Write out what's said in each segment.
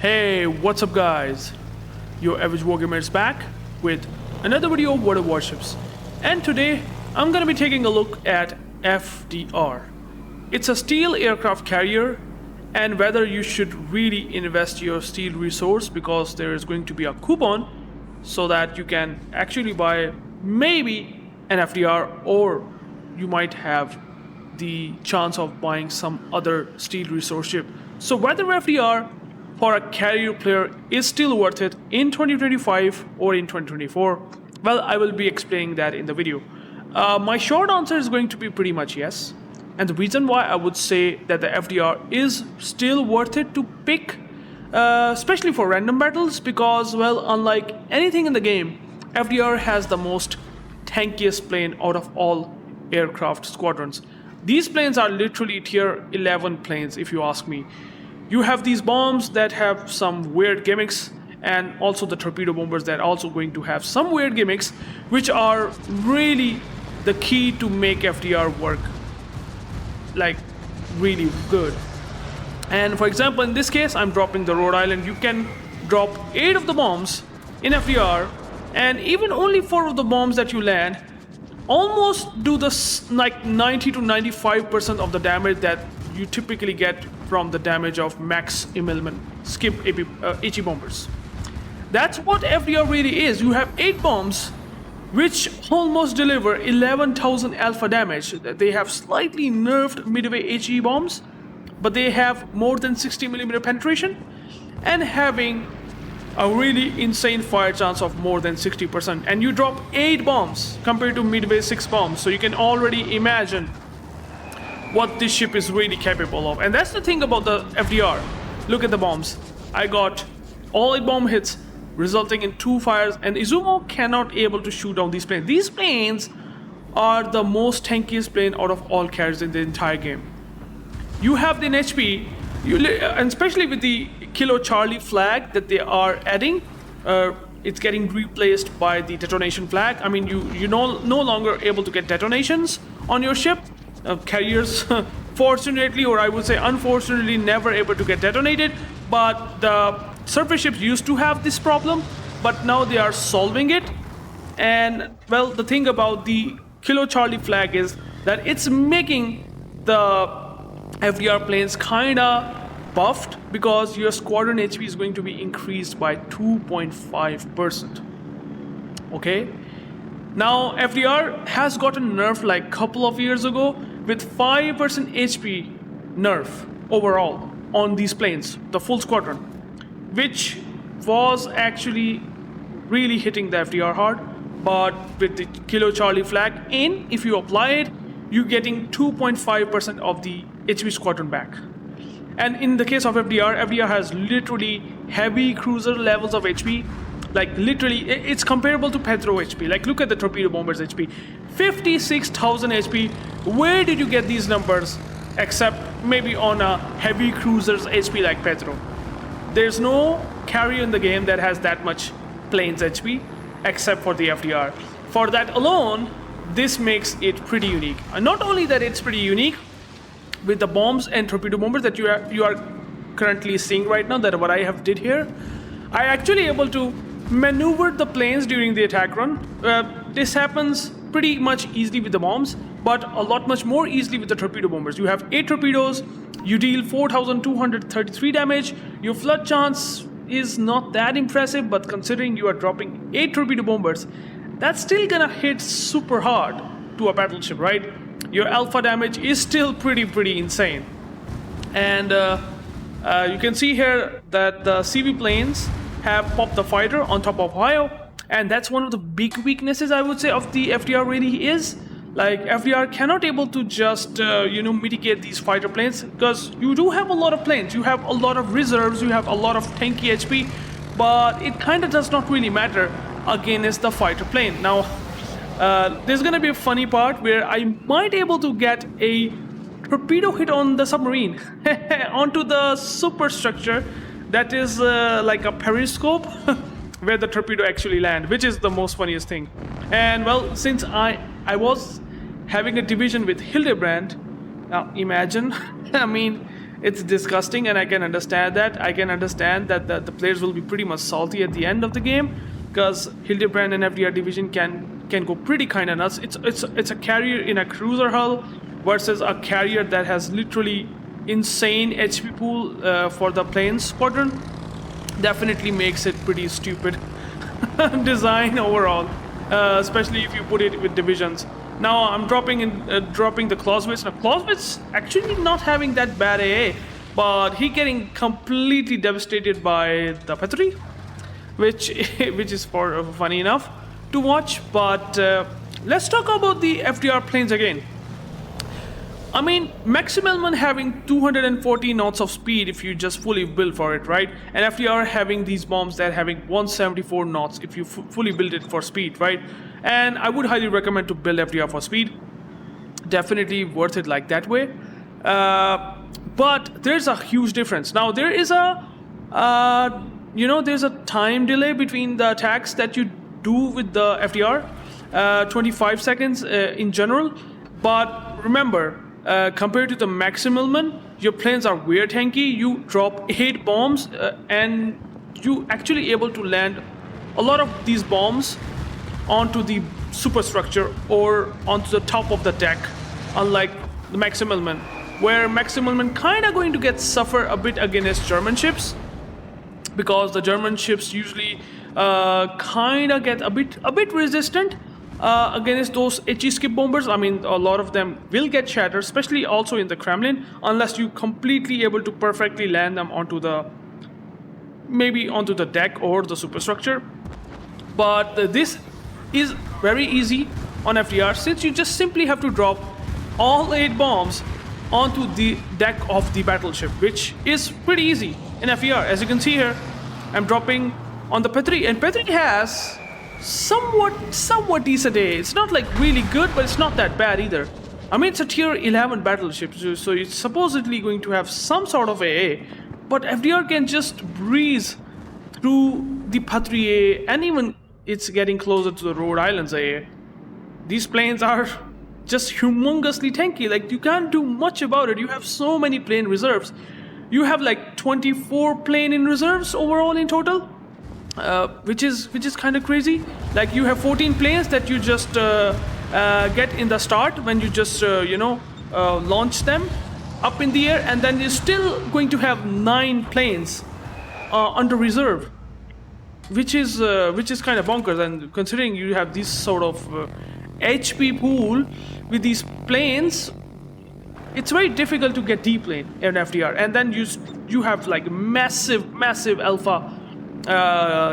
Hey, what's up guys? UrAvgWarGamer is back with another video of World of Warships. And today, I'm gonna be taking a look at FDR. It's a steel aircraft carrier, and whether you should really invest your steel resource because there is going to be a coupon so that you can actually buy maybe an FDR, or you might have the chance of buying some other steel resource ship. So whether FDR for a carrier player is still worth it in 2025 or in 2024, well, I will be explaining that in the video. My short answer is going to be pretty much yes. And the reason why I would say that the FDR is still worth it to pick, especially for random battles, because, well, unlike anything in the game, FDR has the most tankiest plane out of all aircraft squadrons. These planes are literally tier 11 planes, if you ask me. You have these bombs that have some weird gimmicks, and also the torpedo bombers that are also going to have some weird gimmicks, which are really the key to make FDR work like really good. And for example, in this case, I'm dropping the Rhode Island. You can drop 8 of the bombs in FDR, and even only 4 of the bombs that you land almost do this like 90 to 95% of the damage that you typically get from the damage of max emilment skip HE bombers. That's what FDR really is. You have 8 bombs which almost deliver 11,000 alpha damage. They have slightly nerfed midway HE bombs, but they have more than 60mm penetration and having a really insane fire chance of more than 60%. And you drop 8 bombs compared to midway 6 bombs, so you can already imagine what this ship is really capable of. And that's the thing about the FDR. Look at the bombs. I got all 8 bomb hits, resulting in 2 fires, and Izumo cannot able to shoot down these planes. These planes are the most tankiest plane out of all carriers in the entire game. You have the HP, and especially with the Kilo Charlie flag that they are adding, it's getting replaced by the detonation flag. I mean, you're no longer able to get detonations on your ship. Carriers, fortunately, or I would say unfortunately, never able to get detonated, but the surface ships used to have this problem, but now they are solving it. And well, the thing about the Kilo Charlie flag is that it's making the FDR planes kinda buffed, because your squadron HP is going to be increased by 2.5%. Okay, now FDR has gotten nerfed like a couple of years ago with 5% HP nerf overall on these planes, the full squadron, which was actually really hitting the FDR hard. But with the Kilo Charlie flag in, if you apply it, you're getting 2.5% of the HP squadron back. And in the case of FDR has literally heavy cruiser levels of HP. Like literally, it's comparable to Pedro HP. Like look at the torpedo bombers HP, 56,000 HP. Where did you get these numbers except maybe on a heavy cruiser's HP like Pedro? There's no carrier in the game that has that much planes HP except for the FDR. For that alone, this makes it pretty unique. And not only that, it's pretty unique with the bombs and torpedo bombers that you are currently seeing right now, that what I have did here. I actually able to maneuver the planes during the attack run. This happens pretty much easily with the bombs, but a lot much more easily with the torpedo bombers. You have 8 torpedoes, you deal 4,233 damage. Your flood chance is not that impressive, but considering you are dropping 8 torpedo bombers, that's still gonna hit super hard to a battleship, right? Your alpha damage is still pretty insane. And you can see here that the CV planes have popped the fighter on top of Ohio, and that's one of the big weaknesses I would say of the FDR really is. Like FDR cannot able to just mitigate these fighter planes, because you do have a lot of planes, you have a lot of reserves, you have a lot of tanky HP, but it kind of does not really matter against the fighter plane. Now there's gonna be a funny part where I might able to get a torpedo hit on the submarine onto the superstructure that is like a periscope where the torpedo actually land, which is the most funniest thing. And well, since I was having a division with Hildebrand, now imagine, I mean, It's disgusting, and I can understand that. I can understand that the players will be pretty much salty at the end of the game, because Hildebrand and FDR division can go pretty kind of nuts. It's a carrier in a cruiser hull versus a carrier that has literally insane HP pool for the planes squadron. Definitely makes it pretty stupid design overall, especially if you put it with divisions. Now I'm dropping the Clausewitz. Now Clausewitz actually not having that bad AA, but he getting completely devastated by the Petri, which is funny enough to watch. But let's talk about the FDR planes again. I mean, Maximilian having 240 knots of speed if you just fully build for it, right? And FDR having these bombs that having 174 knots if you fully build it for speed, right? And I would highly recommend to build FDR for speed. Definitely worth it like that way. But there's a huge difference. Now there is there's a time delay between the attacks that you do with the FDR, 25 seconds in general. But remember, compared to the Maximilian, your planes are weird tanky. You drop 8 bombs and you actually able to land a lot of these bombs onto the superstructure or onto the top of the deck, unlike the Maximilian, where Maximilian kind of going to get suffer a bit against German ships, because the German ships usually kind of get a bit resistant against those HE skip bombers. I mean, a lot of them will get shattered, especially also in the Kremlin, unless you completely able to perfectly land them onto the deck or the superstructure. But this is very easy on FDR, since you just simply have to drop all 8 bombs onto the deck of the battleship, which is pretty easy in FDR. As you can see here, I'm dropping on the Petri, and Petri has somewhat decent AA. It's not like really good, but it's not that bad either. I mean, it's a tier 11 battleship, so it's supposedly going to have some sort of AA, but FDR can just breeze through the Petri AA, and even it's getting closer to the Rhode Island's AA. These planes are just humongously tanky. Like, you can't do much about it. You have so many plane reserves. You have like 24 plane in reserves overall in total, which is kind of crazy. Like, you have 14 planes that you just get in the start when you just launch them up in the air, and then you're still going to have 9 planes under reserve, which is kind of bonkers. And considering you have this sort of HP pool with these planes, it's very difficult to get D-plane in FDR. And then you have like massive alpha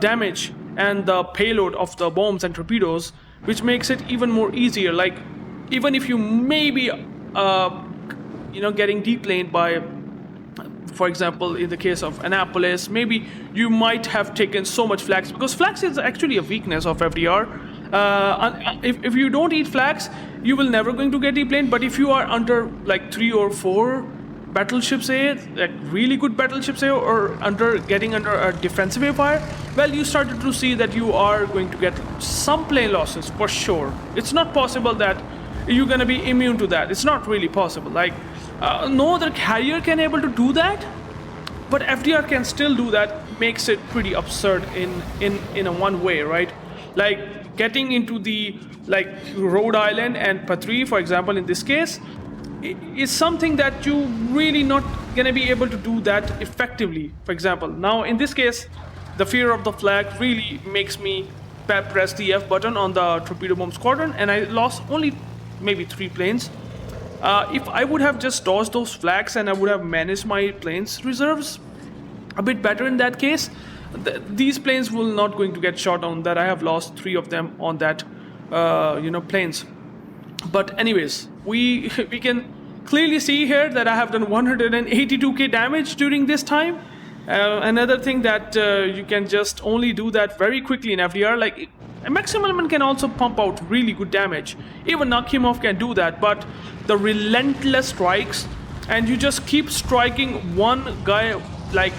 damage and the payload of the bombs and torpedoes, which makes it even more easier. Like, even if you maybe getting D-planed by, for example, in the case of Annapolis, maybe you might have taken so much flags, because flags is actually a weakness of FDR. If you don't eat flags, you will never going to get D-planed. But if you are under like 3 or 4 battleships A, like really good battleships A, or getting under a defensive air fire, well, you started to see that you are going to get some plane losses for sure. It's not possible that you're going to be immune to that. It's not really possible. Like, no other carrier can able to do that, but FDR can still do that. Makes it pretty absurd in a one way, right? Like, getting into the Rhode Island and Patrie, for example, in this case, is something that you really not gonna be able to do that effectively. For example, now in this case, the fear of the flag really makes me press the F button on the torpedo bomb squadron, and I lost only maybe 3 planes. If I would have just dodged those flags and I would have managed my planes reserves a bit better in that case, these planes will not going to get shot down. That I have lost 3 of them on that planes. But anyways, we can clearly see here that I have done 182k damage during this time. Another thing that you can just only do that very quickly in FDR. Like, Maximilian can also pump out really good damage. Even Nakhimov can do that, but the Relentless strikes, and you just keep striking one guy like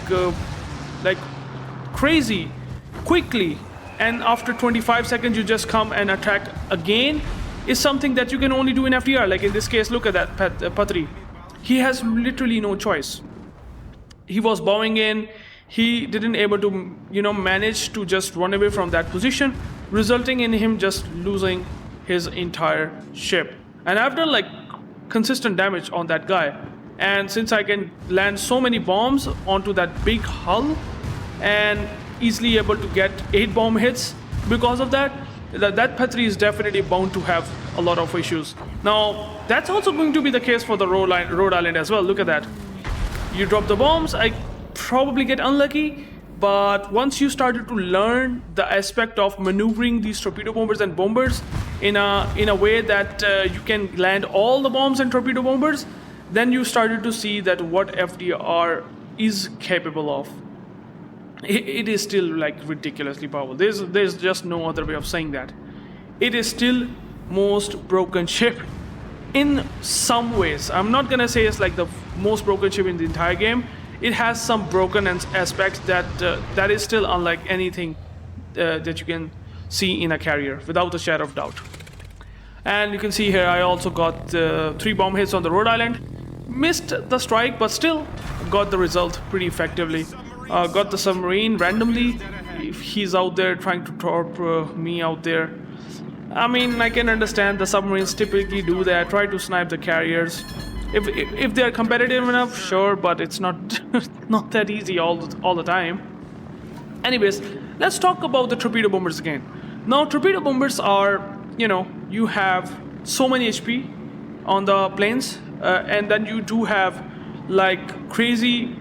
crazy quickly, and after 25 seconds you just come and attack again, is something that you can only do in FDR. Like in this case, look at that Patri. He has literally no choice. he was bowing in. He didn't able to, manage to just run away from that position, resulting in him just losing his entire ship. And I've done like consistent damage on that guy. And since I can land so many bombs onto that big hull and easily able to get 8 bomb hits because of that, that P3 is definitely bound to have a lot of issues. Now, that's also going to be the case for the Rhode Island as well. Look at that. You drop the bombs, I probably get unlucky, but once you started to learn the aspect of maneuvering these torpedo bombers and bombers in a way that you can land all the bombs and torpedo bombers, then you started to see that what FDR is capable of. It is still like ridiculously powerful. There's just no other way of saying that. It is still most broken ship in some ways. I'm not gonna say it's like the most broken ship in the entire game. It has some broken aspects that is still unlike anything that you can see in a carrier, without a shadow of doubt. And you can see here I also got 3 bomb hits on the Rhode Island. Missed the strike, but still got the result pretty effectively. Got the submarine randomly. If he's out there trying to torp me out there. I mean, I can understand the submarines typically do that, try to snipe the carriers. If they're competitive enough, sure, but it's not not that easy all the time. Anyways, let's talk about the torpedo bombers again. Now, torpedo bombers are, you have so many HP on the planes, and then you do have like crazy,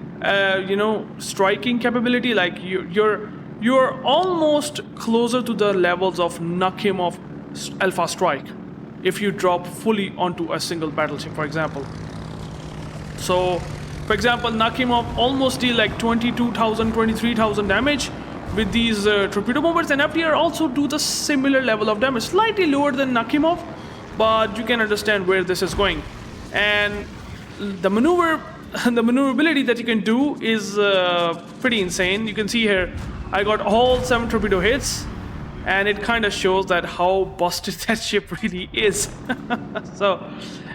striking capability. Like you're almost closer to the levels of Nakhimov Alpha Strike if you drop fully onto a single battleship, for example. So, for example, Nakhimov almost deal like 22,000, 23,000 damage with these torpedo bombers, and FDR also do the similar level of damage, slightly lower than Nakhimov, but you can understand where this is going. And the maneuverability that you can do is pretty insane. You can see here, I got all 7 torpedo hits, and it kind of shows that how busted that ship really is. So,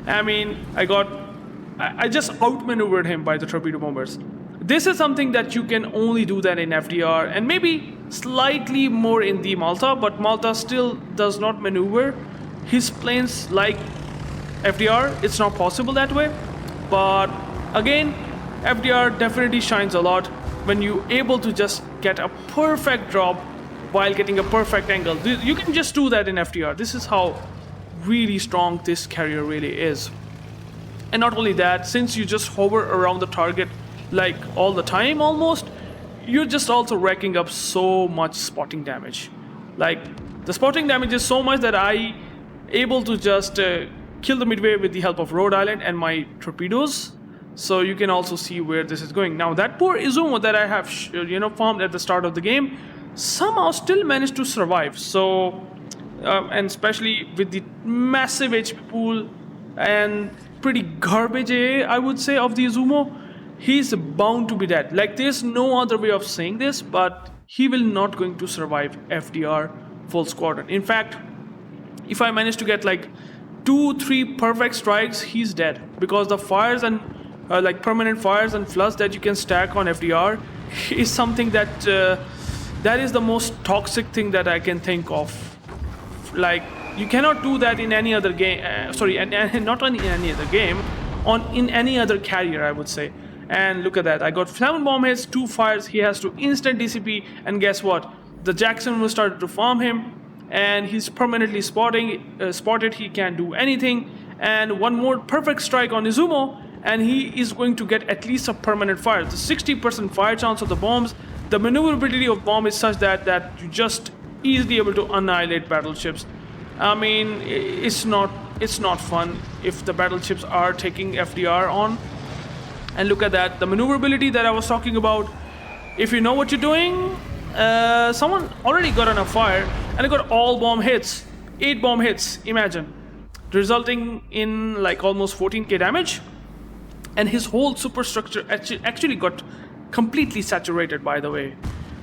I mean, I just outmaneuvered him by the torpedo bombers. This is something that you can only do that in FDR, and maybe slightly more in the Malta, but Malta still does not maneuver his planes like FDR. It's not possible that way. But again, FDR definitely shines a lot when you're able to just get a perfect drop while getting a perfect angle. You can just do that in FDR. This is how really strong this carrier really is. And not only that, since you just hover around the target like all the time almost, you're just also racking up so much spotting damage. Like, the spotting damage is so much that I able to just kill the midway with the help of Rhode Island and my torpedoes. So you can also see where this is going. Now, that poor Izumo that I have farmed at the start of the game somehow still managed to survive. So and especially with the massive HP pool and pretty garbage AA, I would say, of the Izumo, he's bound to be dead. Like, there's no other way of saying this, but he will not going to survive FDR full squadron. In fact, if I manage to get like 2-3 perfect strikes, he's dead, because the fires and like permanent fires and floods that you can stack on FDR is something that that is the most toxic thing that I can think of. Like, you cannot do that in any other game. Not in any other game, in any other carrier, I would say. And look at that, I got 7 bomb hits, 2 fires. He has to instant DCP, and guess what? The Jackson will start to farm him, and he's permanently spotted. He can't do anything. And one more perfect strike on Izumo, and he is going to get at least a permanent fire. The 60% fire chance of the bombs. The maneuverability of bomb is such that you just easily able to annihilate battleships. I mean, it's not fun if the battleships are taking FDR on. And look at that, the maneuverability that I was talking about. If you know what you're doing, someone already got on a fire, and I got all bomb hits, 8 bomb hits, imagine, resulting in like almost 14k damage. And his whole superstructure actually got completely saturated, by the way.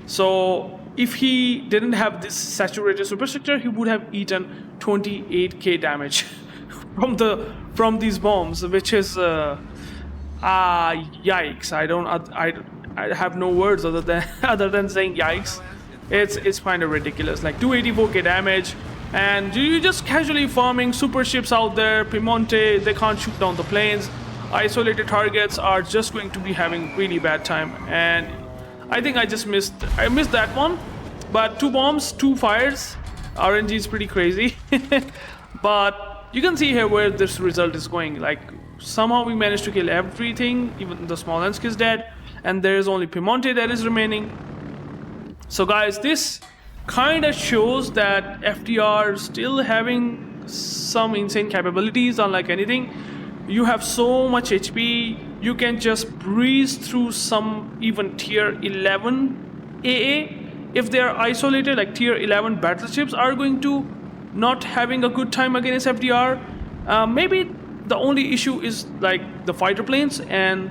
So if he didn't have this saturated superstructure, he would have eaten 28k damage from these bombs, which is Yikes! I have no words other than other than saying yikes. It's kind of ridiculous. Like 284k damage, and you just casually farming super ships out there. Piemonte, they can't shoot down the planes. Isolated targets are just going to be having really bad time, and I think I missed that one. But 2 bombs, 2 fires. RNG is pretty crazy. But you can see here where this result is going. Like somehow we managed to kill everything, even the Smolensk is dead, and there is only Piemonte that is remaining. So guys, this kind of shows that FDR still having some insane capabilities. Unlike anything, you have so much HP, you can just breeze through some even tier 11 AA. If they are isolated, like tier 11 battleships are going to not having a good time against FDR. Maybe the only issue is like the fighter planes and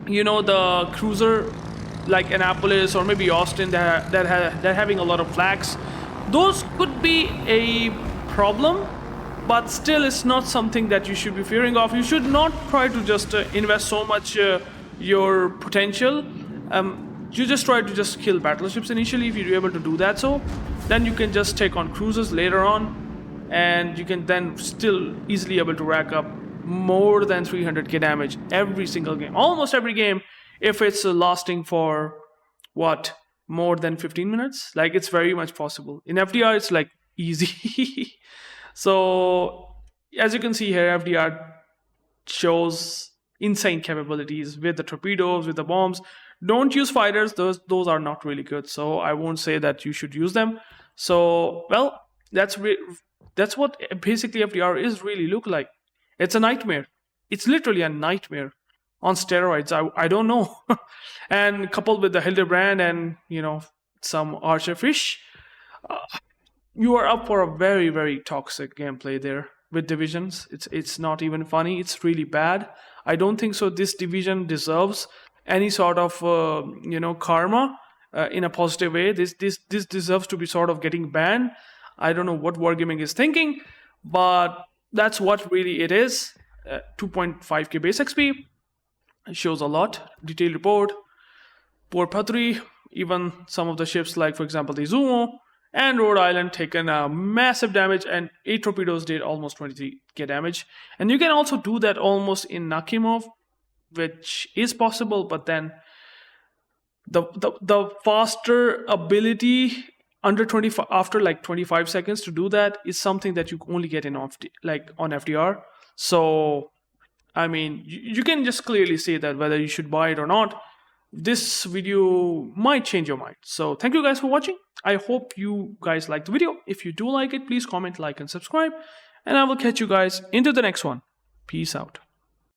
the cruiser like Annapolis or maybe Austin that having a lot of flags. Those could be a problem, but still it's not something that you should be fearing of. You should not try to just invest so much your potential. You just try to just kill battleships initially. If you're able to do that, so then you can just take on cruisers later on, and you can then still easily able to rack up more than 300k damage every single game, almost every game, if it's lasting for more than 15 minutes. Like it's very much possible. In FDR it's like easy. So as you can see here, FDR shows insane capabilities with the torpedoes, with the bombs. Don't use fighters, those are not really good, so I won't say that you should use them. So well, that's what basically FDR is really look like. It's a nightmare. It's literally a nightmare on steroids. I don't know. And coupled with the Hildebrand and some Archer fish, you are up for a very, very toxic gameplay there with divisions. It's not even funny. It's really bad. I don't think so this division deserves any sort of karma in a positive way. This deserves to be sort of getting banned. I don't know what Wargaming is thinking, but that's what really it is. 2.5k base XP. It shows a lot. Detailed report. Port Patri. Even some of the ships, like for example the Izumo and Rhode Island, taken massive damage, and 8 torpedoes did almost 23k damage. And you can also do that almost in Nakhimov, which is possible, but then the faster ability under 25 after like 25 seconds to do that is something that you only get in on FDR. So I mean, you can just clearly say that whether you should buy it or not. This video might change your mind. So thank you guys for watching. I hope you guys liked the video. If you do like it, please comment, like, and subscribe. And I will catch you guys into the next one. Peace out.